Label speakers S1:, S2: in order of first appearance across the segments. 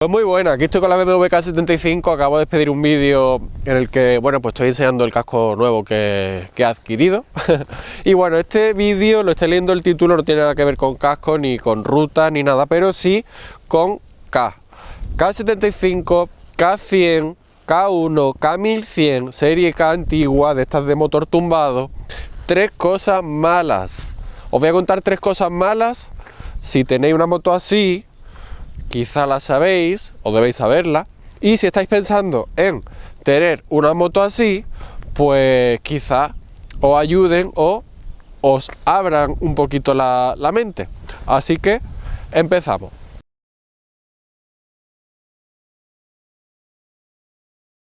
S1: Pues muy buena, aquí estoy con la BMW K75, acabo de despedir un vídeo en el que, bueno, pues estoy enseñando el casco nuevo que he adquirido. Y bueno, este vídeo, lo estoy leyendo el título, no tiene nada que ver con casco, ni con ruta, ni nada, pero sí con K75, K100, K1, K1100, serie K antigua, de estas de motor tumbado. Tres cosas malas. Os voy a contar tres cosas malas. Si tenéis una moto así, quizá la sabéis o debéis saberla, y si estáis pensando en tener una moto así, pues quizá os ayuden o os abran un poquito la mente. Así que empezamos.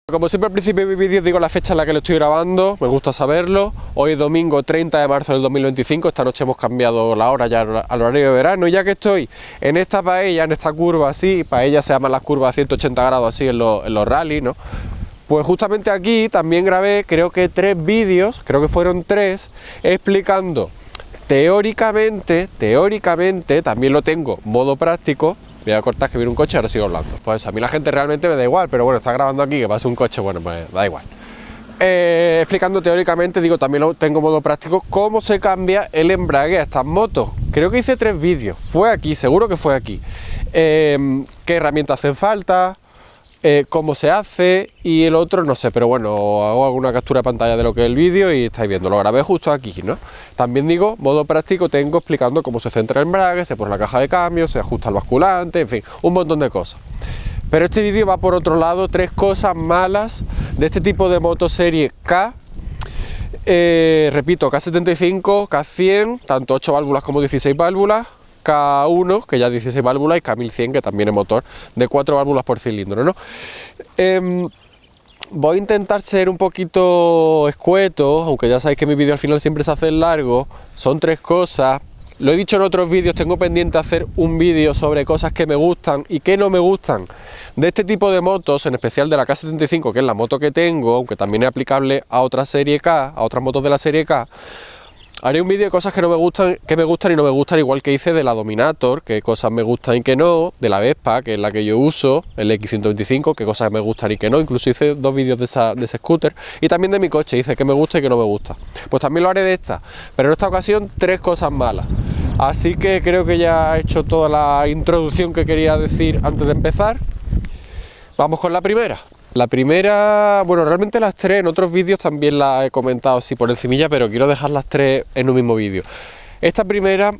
S1: Como siempre al principio de mi vídeo digo la fecha en la que lo estoy grabando, me gusta saberlo. Hoy es domingo 30 de marzo del 2025, esta noche hemos cambiado la hora ya al horario de verano, ya que estoy en esta paella, en esta curva así, paella se llaman las curvas a 180 grados así en los rallies, ¿no? Pues justamente aquí también grabé, creo que tres vídeos, creo que fueron tres, explicando teóricamente, también lo tengo modo práctico. Voy a cortar que viene un coche, ahora sigo hablando. Pues a mí la gente realmente me da igual, pero bueno, está grabando aquí, que pasa un coche, bueno, pues da igual. Explicando teóricamente, digo, también lo tengo modo práctico, cómo se cambia el embrague a estas motos. Creo que hice tres vídeos, fue aquí, seguro que fue aquí. Qué herramientas hacen falta, cómo se hace, y el otro no sé, pero bueno, hago alguna captura de pantalla de lo que es el vídeo y estáis viendo, lo grabé justo aquí, ¿no? También digo, modo práctico tengo explicando cómo se centra el embrague, se pone la caja de cambio, se ajusta el basculante, en fin, un montón de cosas. Pero este vídeo va por otro lado, tres cosas malas de este tipo de moto serie K. Repito, K75, K100, tanto 8 válvulas como 16 válvulas, K1, que ya es 16 válvulas, y K1100, que también es motor de 4 válvulas por cilindro, ¿no? Voy a intentar ser un poquito escueto, aunque ya sabéis que mi vídeo al final siempre se hace largo. Son tres cosas. Lo he dicho en otros vídeos, tengo pendiente hacer un vídeo sobre cosas que me gustan y que no me gustan de este tipo de motos, en especial de la K75, que es la moto que tengo, aunque también es aplicable a otra serie K, a otras motos de la serie K. Haré un vídeo de cosas que no me gustan, que me gustan y no me gustan, igual que hice de la Dominator, que cosas me gustan y que no, de la Vespa, que es la que yo uso, el X125, que cosas me gustan y que no, incluso hice dos vídeos de ese scooter, y también de mi coche, hice que me gusta y que no me gusta. Pues también lo haré de esta, pero en esta ocasión tres cosas malas. Así que creo que ya he hecho toda la introducción que quería decir antes de empezar. Vamos con la primera. La primera, bueno, realmente las tres en otros vídeos también las he comentado así por encimilla, pero quiero dejar las tres en un mismo vídeo. Esta primera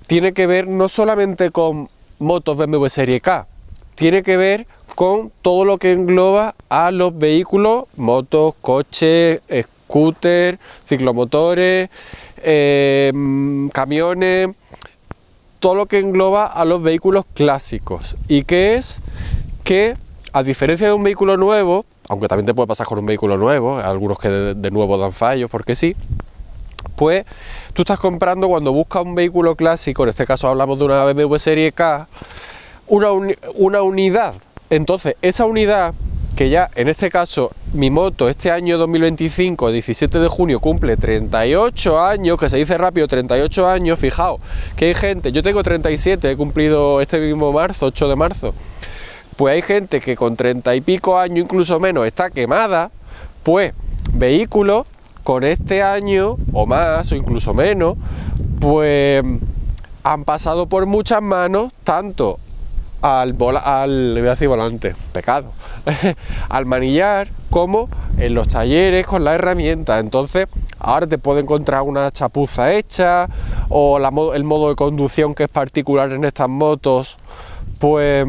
S1: tiene que ver no solamente con motos BMW Serie K, tiene que ver con todo lo que engloba a los vehículos, motos, coches, scooter, ciclomotores, camiones, todo lo que engloba a los vehículos clásicos. ¿Y qué es? Que a diferencia de un vehículo nuevo, aunque también te puede pasar con un vehículo nuevo, algunos que de nuevo dan fallos, porque sí, pues tú estás comprando, cuando buscas un vehículo clásico, en este caso hablamos de una BMW Serie K, una unidad. Entonces, esa unidad, que ya en este caso mi moto este año 2025, 17 de junio, cumple 38 años, que se dice rápido, 38 años, fijaos que hay gente, yo tengo 37, he cumplido este mismo marzo, 8 de marzo, pues hay gente que con 30 y pico años, incluso menos, está quemada. Pues vehículos con este año o más o incluso menos, pues han pasado por muchas manos, tanto le voy a decir volante, pecado, al manillar, como en los talleres con las herramientas. Entonces ahora te puede encontrar una chapuza hecha, o el modo de conducción, que es particular en estas motos, pues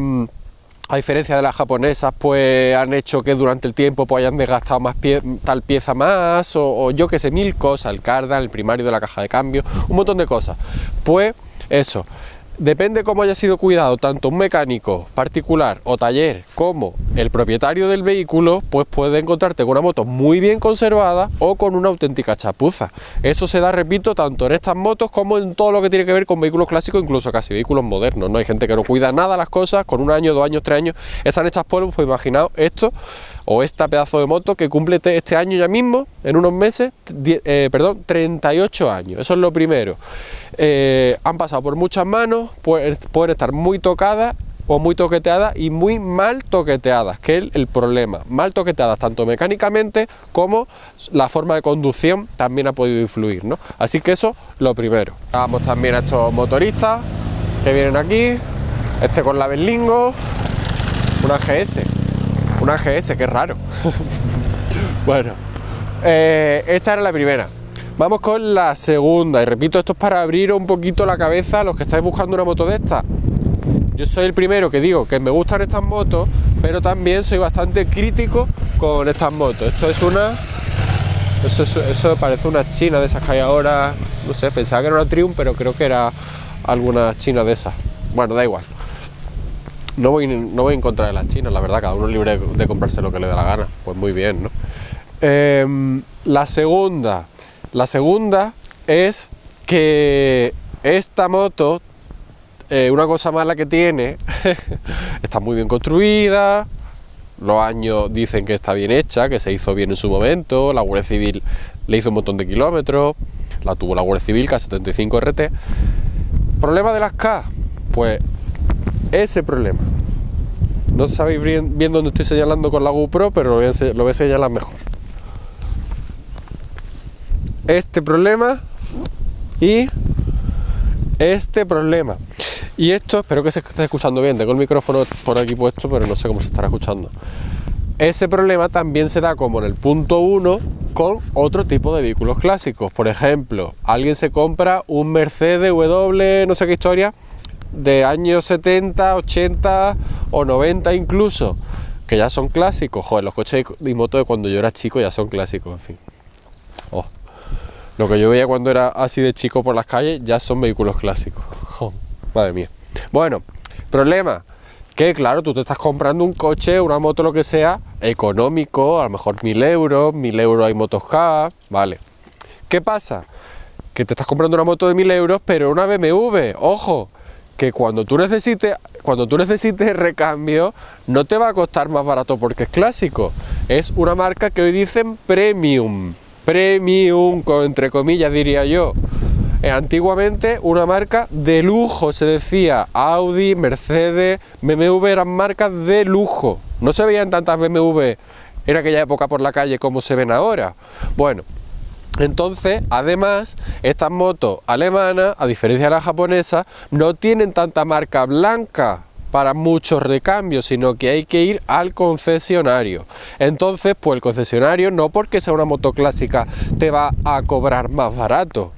S1: a diferencia de las japonesas, pues han hecho que durante el tiempo pues hayan desgastado más tal pieza más, o yo que sé, mil cosas, el cardan, el primario de la caja de cambio, un montón de cosas. Pues eso, depende cómo haya sido cuidado tanto un mecánico particular o taller como el propietario del vehículo, pues puede encontrarte con una moto muy bien conservada o con una auténtica chapuza. Eso se da, repito, tanto en estas motos como en todo lo que tiene que ver con vehículos clásicos, incluso casi vehículos modernos, ¿no? Hay gente que no cuida nada las cosas, con un año, 2 años, 3 años, están hechas polvo. Pues imaginaos esto, o esta pedazo de moto que cumple este año ya mismo, en unos meses, 38 años, eso es lo primero. Han pasado por muchas manos, pueden estar muy tocadas, o muy toqueteadas y muy mal toqueteadas, que es el problema. Mal toqueteadas tanto mecánicamente como la forma de conducción también ha podido influir, ¿no? Así que eso, lo primero. Vamos también a estos motoristas que vienen aquí, este con la Berlingo, una GS, qué raro. Bueno, esta era la primera. Vamos con la segunda, y repito, esto es para abrir un poquito la cabeza a los que estáis buscando una moto de estas. Yo soy el primero que digo que me gustan estas motos, pero también soy bastante crítico con estas motos. Esto es una... Eso parece una china de esas que hay ahora, no sé, pensaba que era una Triumph, pero creo que era alguna china de esas. Bueno, da igual. No voy en contra de las chinas, la verdad, cada uno es libre de comprarse lo que le dé la gana. Pues muy bien, ¿no? La segunda es que esta moto, una cosa mala que tiene, está muy bien construida, los años dicen que está bien hecha, que se hizo bien en su momento, la Guardia Civil le hizo un montón de kilómetros, la tuvo la Guardia Civil, K75 RT. ¿Problema de las K? Pues ese problema. No sabéis bien dónde estoy señalando con la GoPro, pero lo voy a señalar mejor. Este problema y este problema. Y esto, espero que se esté escuchando bien. Tengo el micrófono por aquí puesto, pero no sé cómo se estará escuchando. Ese problema también se da como en el punto 1 con otro tipo de vehículos clásicos. Por ejemplo, alguien se compra un Mercedes W, no sé qué historia, de años 70, 80 o 90 incluso, que ya son clásicos. Joder, los coches y motos de cuando yo era chico ya son clásicos, en fin. Oh. Lo que yo veía cuando era así de chico por las calles ya son vehículos clásicos. Oh, madre mía. Bueno, problema, que claro, tú te estás comprando un coche, una moto, lo que sea, económico, a lo mejor 1000 euros, 1000 euros hay motos K, vale. ¿Qué pasa? Que te estás comprando una moto de 1000 euros, pero una BMW, ojo, que cuando tú necesites recambio, no te va a costar más barato porque es clásico. Es una marca que hoy dicen premium, entre comillas diría yo. Antiguamente una marca de lujo, se decía. Audi, Mercedes, BMW eran marcas de lujo. No se veían tantas BMW en aquella época por la calle como se ven ahora. Bueno, entonces, además, estas motos alemanas, a diferencia de las japonesas, no tienen tanta marca blanca para muchos recambios, sino que hay que ir al concesionario. Entonces, pues el concesionario, no porque sea una moto clásica, te va a cobrar más barato.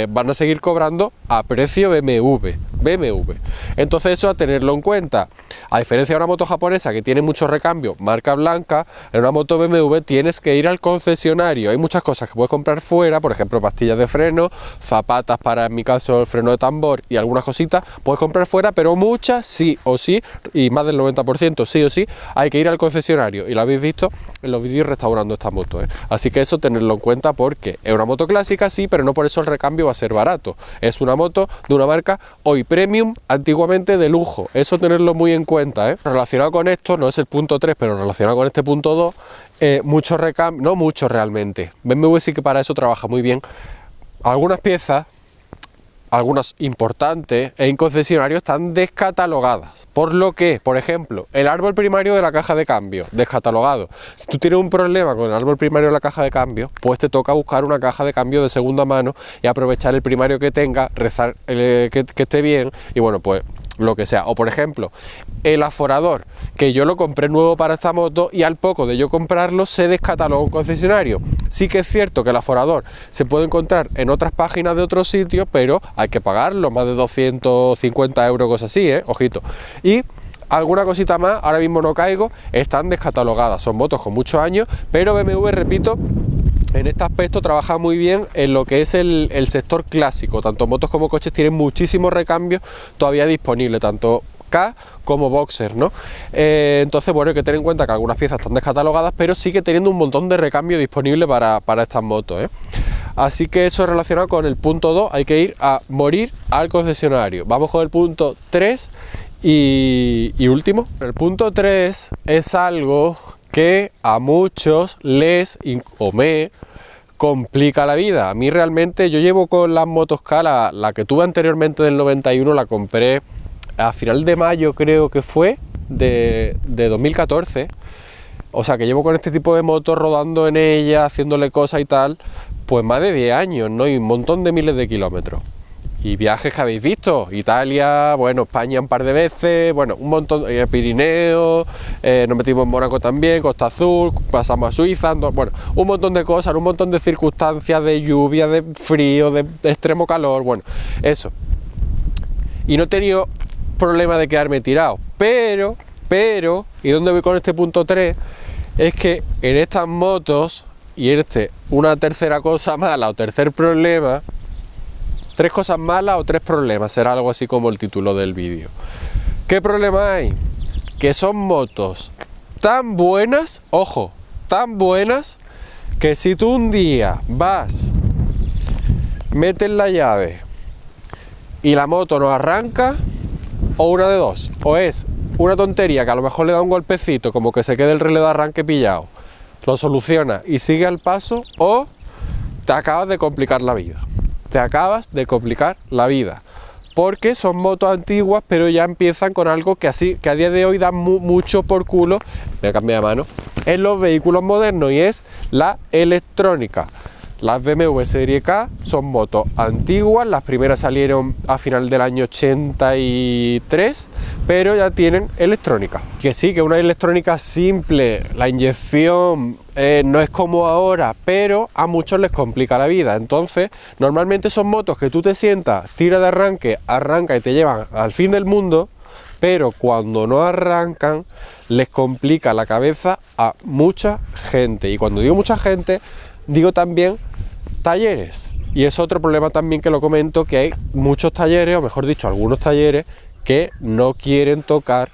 S1: Van a seguir cobrando a precio BMW. Entonces eso a tenerlo en cuenta. A diferencia de una moto japonesa que tiene mucho recambio, marca blanca, en una moto BMW tienes que ir al concesionario. Hay muchas cosas que puedes comprar fuera, por ejemplo pastillas de freno, zapatas para, en mi caso, el freno de tambor y algunas cositas, puedes comprar fuera, pero muchas sí o sí, y más del 90% sí o sí, hay que ir al concesionario. Y lo habéis visto en los vídeos restaurando esta moto, ¿eh? Así que eso tenerlo en cuenta porque es una moto clásica, sí, pero no por eso el recambio va a ser barato. Es una moto de una marca hoy premium, antiguamente de lujo. Eso tenerlo muy en cuenta, ¿eh? Relacionado con esto, no es el punto 3, pero relacionado con este punto 2, muchos recambios, no muchos realmente. BMW sí que para eso trabaja muy bien. Algunas piezas, algunas importantes, en concesionarios están descatalogadas. Por lo que, por ejemplo, el árbol primario de la caja de cambio, descatalogado. Si tú tienes un problema con el árbol primario de la caja de cambio, pues te toca buscar una caja de cambio de segunda mano y aprovechar el primario que tenga, rezar que esté bien y bueno, pues lo que sea. O por ejemplo, el aforador, que yo lo compré nuevo para esta moto y al poco de yo comprarlo se descatalogó un concesionario. Sí que es cierto que el aforador se puede encontrar en otras páginas de otros sitios, pero hay que pagarlo, más de 250 euros, cosas así, ojito. Y alguna cosita más, ahora mismo no caigo, están descatalogadas, son motos con muchos años, pero BMW, repito, en este aspecto trabaja muy bien en lo que es el sector clásico. Tanto motos como coches tienen muchísimos recambios todavía disponibles, tanto K como Boxer, ¿no? Entonces, bueno, hay que tener en cuenta que algunas piezas están descatalogadas, pero sigue teniendo un montón de recambio disponible para estas motos, ¿eh? Así que eso es relacionado con el punto 2, hay que ir a morir al concesionario. Vamos con el punto 3 y último. El punto 3 es algo que a muchos me complica la vida. A mí realmente, yo llevo con las motos K, la que tuve anteriormente del 91, la compré a final de mayo creo que fue, de 2014. O sea que llevo con este tipo de motos rodando en ella, haciéndole cosas y tal, pues más de 10 años, ¿no? Y un montón de miles de kilómetros. Y viajes que habéis visto, Italia, bueno, España un par de veces, bueno, un montón, Pirineo, nos metimos en Mónaco también, Costa Azul, pasamos a Suiza, bueno, un montón de cosas, un montón de circunstancias, de lluvia, de frío, de extremo calor, bueno, eso. Y no he tenido problema de quedarme tirado, pero, ¿y dónde voy con este punto 3? Es que en estas motos, y en una tercera cosa mala o tercer problema, 3 cosas malas o 3 problemas, será algo así como el título del vídeo. ¿Qué problema hay? Que son motos tan buenas, ojo, tan buenas, que si tú un día vas, metes la llave y la moto no arranca, o una de dos, o es una tontería que a lo mejor le da un golpecito, como que se quede el relé de arranque pillado, lo soluciona y sigue al paso, o te acabas de complicar la vida. Te acabas de complicar la vida, porque son motos antiguas, pero ya empiezan con algo que a día de hoy da mucho por culo, me cambié de mano, en los vehículos modernos, y es la electrónica. Las BMW Serie K son motos antiguas, las primeras salieron a final del año 83, pero ya tienen electrónica. Que sí, que una electrónica simple, la inyección no es como ahora, pero a muchos les complica la vida. Entonces, normalmente son motos que tú te sientas, tira de arranque, arranca y te llevan al fin del mundo, pero cuando no arrancan, les complica la cabeza a mucha gente. Y cuando digo mucha gente, digo también talleres, y es otro problema también que lo comento, que hay muchos talleres, o mejor dicho, algunos talleres que no quieren tocar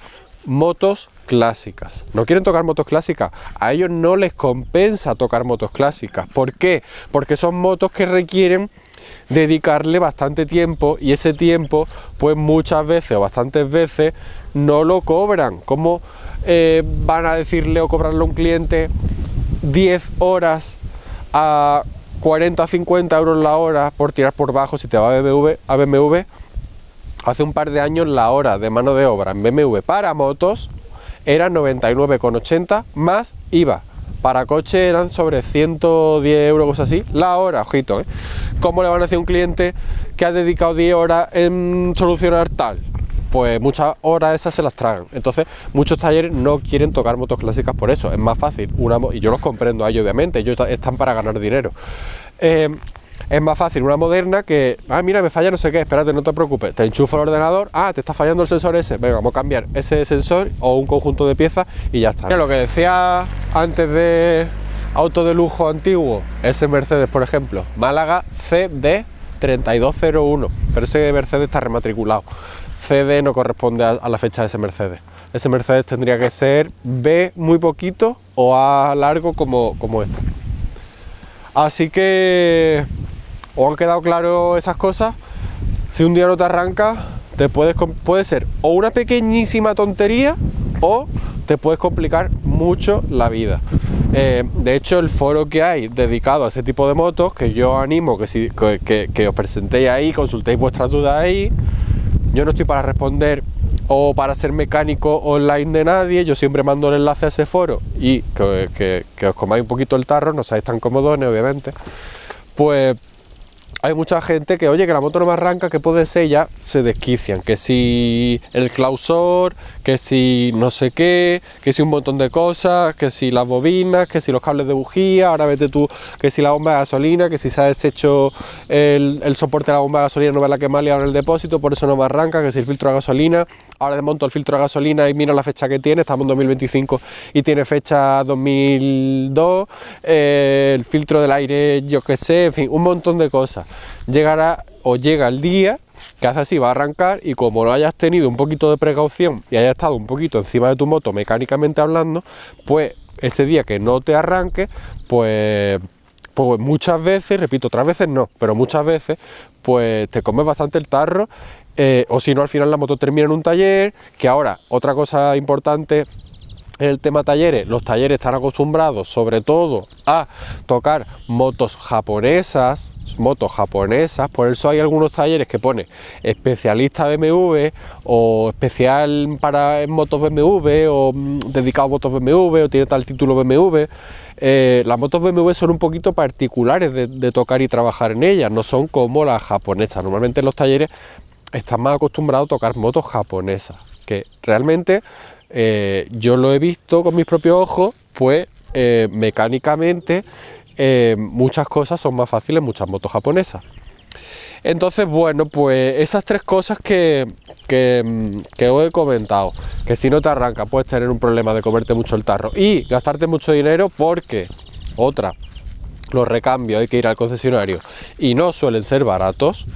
S1: motos clásicas. No quieren tocar motos clásicas, a ellos no les compensa tocar motos clásicas. ¿Por qué? Porque son motos que requieren dedicarle bastante tiempo, y ese tiempo, pues muchas veces o bastantes veces no lo cobran. ¿Cómo van a decirle o cobrarle a un cliente 10 horas a 40 o 50 euros la hora por tirar por bajo si te va a BMW? Hace un par de años la hora de mano de obra en BMW para motos era 99,80 más IVA. Para coche eran sobre 110 euros, cosas así, la hora, ojito, ¿eh? ¿Cómo le van a decir a un cliente que ha dedicado 10 horas en solucionar tal? Pues muchas horas esas se las tragan. Entonces muchos talleres no quieren tocar motos clásicas por eso. Es más fácil y yo los comprendo a ellos, obviamente, ellos están para ganar dinero. Es más fácil una moderna que, mira, me falla no sé qué, espérate, no te preocupes, te enchufa el ordenador, te está fallando el sensor ese, venga, vamos a cambiar ese sensor o un conjunto de piezas y ya está. Mira, lo que decía antes de auto de lujo antiguo, ese Mercedes, por ejemplo, Málaga CD 3201, pero ese Mercedes está rematriculado. CD no corresponde a la fecha de ese Mercedes. Ese Mercedes tendría que ser B muy poquito o A largo como este. Así que, ¿os han quedado claro esas cosas? Si un día no te arranca, puede ser o una pequeñísima tontería o te puedes complicar mucho la vida. De hecho, el foro que hay dedicado a este tipo de motos, que yo animo que os presentéis ahí, consultéis vuestras dudas ahí. Yo no estoy para responder o para ser mecánico online de nadie, yo siempre mando el enlace a ese foro y que os comáis un poquito el tarro, no seáis tan comodones, obviamente. Pues hay mucha gente que, oye, que la moto no me arranca, que puede ser, ya se desquician, que si el clausor, que si no sé qué, que si un montón de cosas, que si las bobinas, que si los cables de bujía, ahora vete tú, que si la bomba de gasolina, que si se ha deshecho el soporte de la bomba de gasolina, no me la quemar liado en el depósito, por eso no me arranca, que si el filtro de gasolina, ahora desmonto el filtro de gasolina y mira la fecha que tiene, estamos en 2025 y tiene fecha 2002, el filtro del aire, yo qué sé, en fin, un montón de cosas. Llega el día que hace así, va a arrancar, y como no hayas tenido un poquito de precaución y hayas estado un poquito encima de tu moto mecánicamente hablando, pues ese día que no te arranque, pues muchas veces, repito, otras veces no, pero muchas veces pues te comes bastante el tarro, o si no, al final la moto termina en un taller. Que ahora, otra cosa importante el tema talleres, los talleres están acostumbrados sobre todo a tocar motos japonesas, por eso hay algunos talleres que pone especialista BMW o especial en motos BMW o dedicado a motos BMW o tiene tal título BMW. Las motos BMW son un poquito particulares de tocar y trabajar en ellas, no son como las japonesas. Normalmente en los talleres están más acostumbrados a tocar motos japonesas, que realmente yo lo he visto con mis propios ojos, pues mecánicamente muchas cosas son más fáciles en muchas motos japonesas. Entonces, bueno, pues esas tres cosas que os he comentado, que si no te arranca puedes tener un problema de comerte mucho el tarro y gastarte mucho dinero, porque los recambios hay que ir al concesionario y no suelen ser baratos,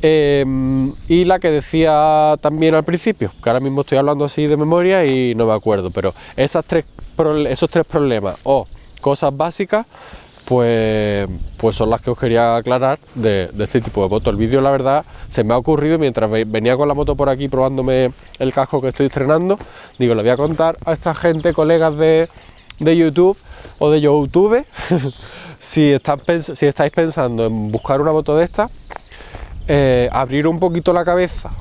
S1: y la que decía también al principio, que ahora mismo estoy hablando así de memoria y no me acuerdo, pero esos tres problemas o cosas básicas, pues son las que os quería aclarar de este tipo de moto. El vídeo, la verdad, se me ha ocurrido mientras venía con la moto por aquí probándome el casco que estoy estrenando. Digo, le voy a contar a esta gente, colegas de YouTube o de YouTube, si estáis pensando en buscar una moto de esta, abrir un poquito la cabeza,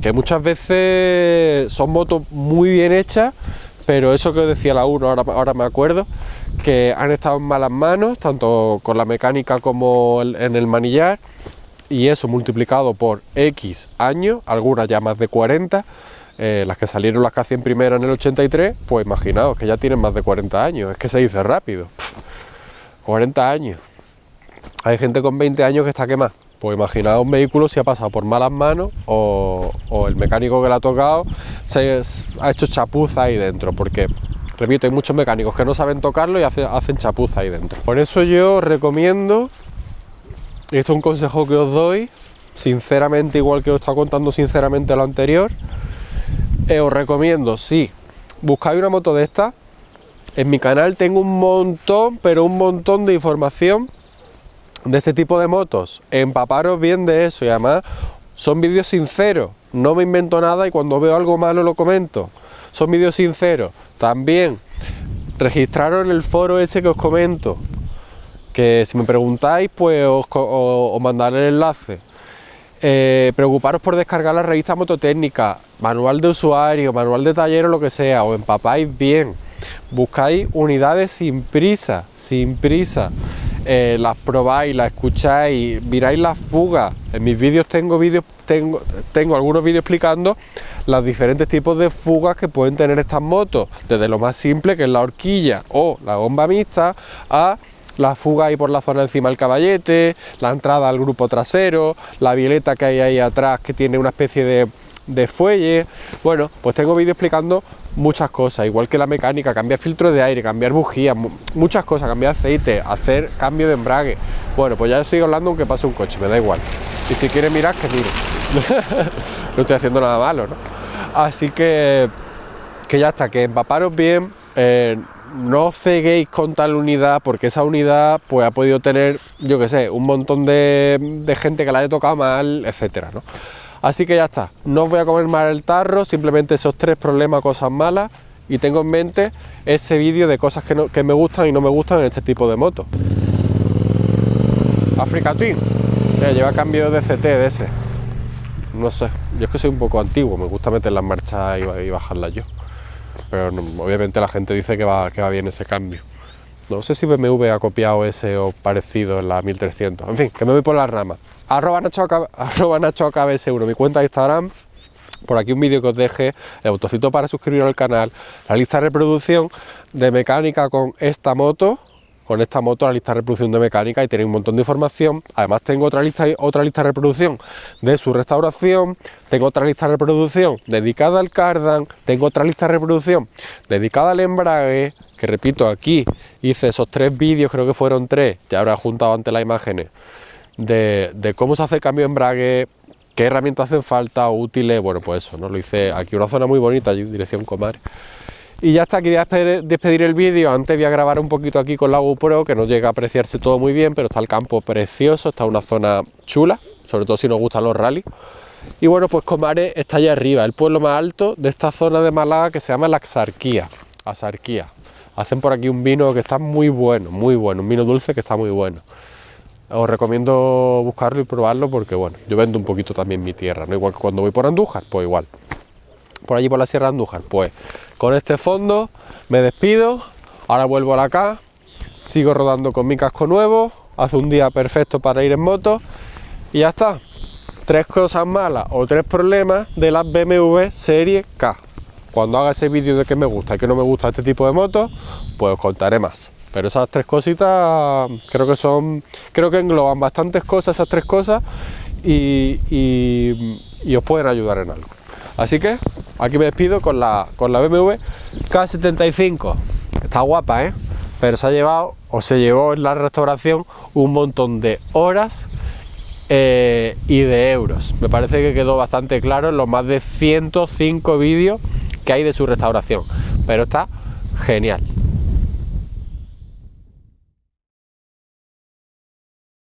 S1: que muchas veces son motos muy bien hechas, pero eso que os decía la 1, ahora me acuerdo, que han estado en malas manos, tanto con la mecánica como en el manillar, y eso multiplicado por X años, algunas ya más de 40, las que salieron las casi en primera en el 83, pues imaginaos que ya tienen más de 40 años, es que se dice rápido, 40 años. Hay gente con 20 años que está quemada. Pues imaginaos un vehículo si ha pasado por malas manos o el mecánico que le ha tocado se ha hecho chapuza ahí dentro, porque, repito, hay muchos mecánicos que no saben tocarlo y hacen chapuza ahí dentro. Por eso yo recomiendo, y esto es un consejo que os doy, sinceramente, igual que os he estado contando sinceramente lo anterior, os recomiendo, si buscáis una moto de esta, en mi canal tengo un montón, pero un montón de información de este tipo de motos, empaparos bien de eso, y además son vídeos sinceros, no me invento nada y cuando veo algo malo lo comento, son vídeos sinceros. También registraros en el foro ese que os comento, que si me preguntáis pues os mandaré el enlace. Preocuparos por descargar la revista Mototécnica, manual de usuario, manual de taller o lo que sea, os empapáis bien, buscáis unidades sin prisa, las probáis, las escucháis, miráis las fugas. En mis vídeos tengo algunos vídeos explicando los diferentes tipos de fugas que pueden tener estas motos, desde lo más simple, que es la horquilla o la bomba mixta, a la fuga ahí por la zona encima del caballete, la entrada al grupo trasero, la violeta que hay ahí atrás que tiene una especie de fuelle. Bueno, pues tengo vídeos explicando muchas cosas, igual que la mecánica, cambiar filtros de aire, cambiar bujías, muchas cosas, cambiar aceite, hacer cambio de embrague. Bueno, pues ya sigo hablando aunque pase un coche, me da igual. Y si quiere mirar, que mire. No estoy haciendo nada malo, ¿no? Así que ya está, que empaparos bien, no os ceguéis con tal unidad, porque esa unidad pues ha podido tener, yo que sé, un montón de gente que la haya tocado mal, etcétera, ¿no? Así que ya está, no os voy a comer más el tarro, simplemente esos tres problemas, cosas malas, y tengo en mente ese vídeo de cosas que me gustan y no me gustan en este tipo de motos. Africa Twin, lleva cambio de CT de ese, no sé, yo es que soy un poco antiguo, me gusta meter las marchas y bajarlas yo, pero no, obviamente la gente dice que va bien ese cambio. No sé si BMW ha copiado ese o parecido en la 1300. En fin, que me voy por las ramas. @NachoAKBS1, mi cuenta de Instagram. Por aquí un vídeo que os deje, el botoncito para suscribiros al canal, la lista de reproducción de mecánica con esta moto, la lista de reproducción de mecánica, y tenéis un montón de información. Además tengo otra lista de reproducción de su restauración, tengo otra lista de reproducción dedicada al cardan, tengo otra lista de reproducción dedicada al embrague, que repito, aquí hice esos 3 vídeos, creo que fueron 3, ya habrá juntado antes las imágenes, de cómo se hace el cambio de embrague, qué herramientas hacen falta, útiles, bueno, pues eso, ¿no? Lo hice aquí, una zona muy bonita, dirección Comar. Y ya está, aquí voy a despedir el vídeo. Antes voy a grabar un poquito aquí con la GoPro, que no llega a apreciarse todo muy bien, pero está el campo precioso, está una zona chula, sobre todo si nos gustan los rallies. Y bueno, pues Comares está allá arriba, el pueblo más alto de esta zona de Málaga que se llama la Axarquía. Hacen por aquí un vino que está muy bueno, un vino dulce que está muy bueno. Os recomiendo buscarlo y probarlo porque bueno, yo vendo un poquito también mi tierra, ¿no? Igual que cuando voy por Andújar, pues igual. Por allí por la Sierra de Andújar, pues con este fondo me despido, ahora vuelvo a la K, sigo rodando con mi casco nuevo, hace un día perfecto para ir en moto y ya está. 3 cosas malas o 3 problemas de las BMW Serie K. Cuando haga ese vídeo de qué me gusta y qué no me gusta este tipo de motos, pues os contaré más. Pero esas 3 cositas creo que engloban bastantes cosas, esas 3 cosas, y os pueden ayudar en algo. Así que aquí me despido con la BMW K75. Está guapa, ¿eh? Pero se llevó en la restauración un montón de horas y de euros. Me parece que quedó bastante claro en los más de 105 vídeos que hay de su restauración, pero está genial.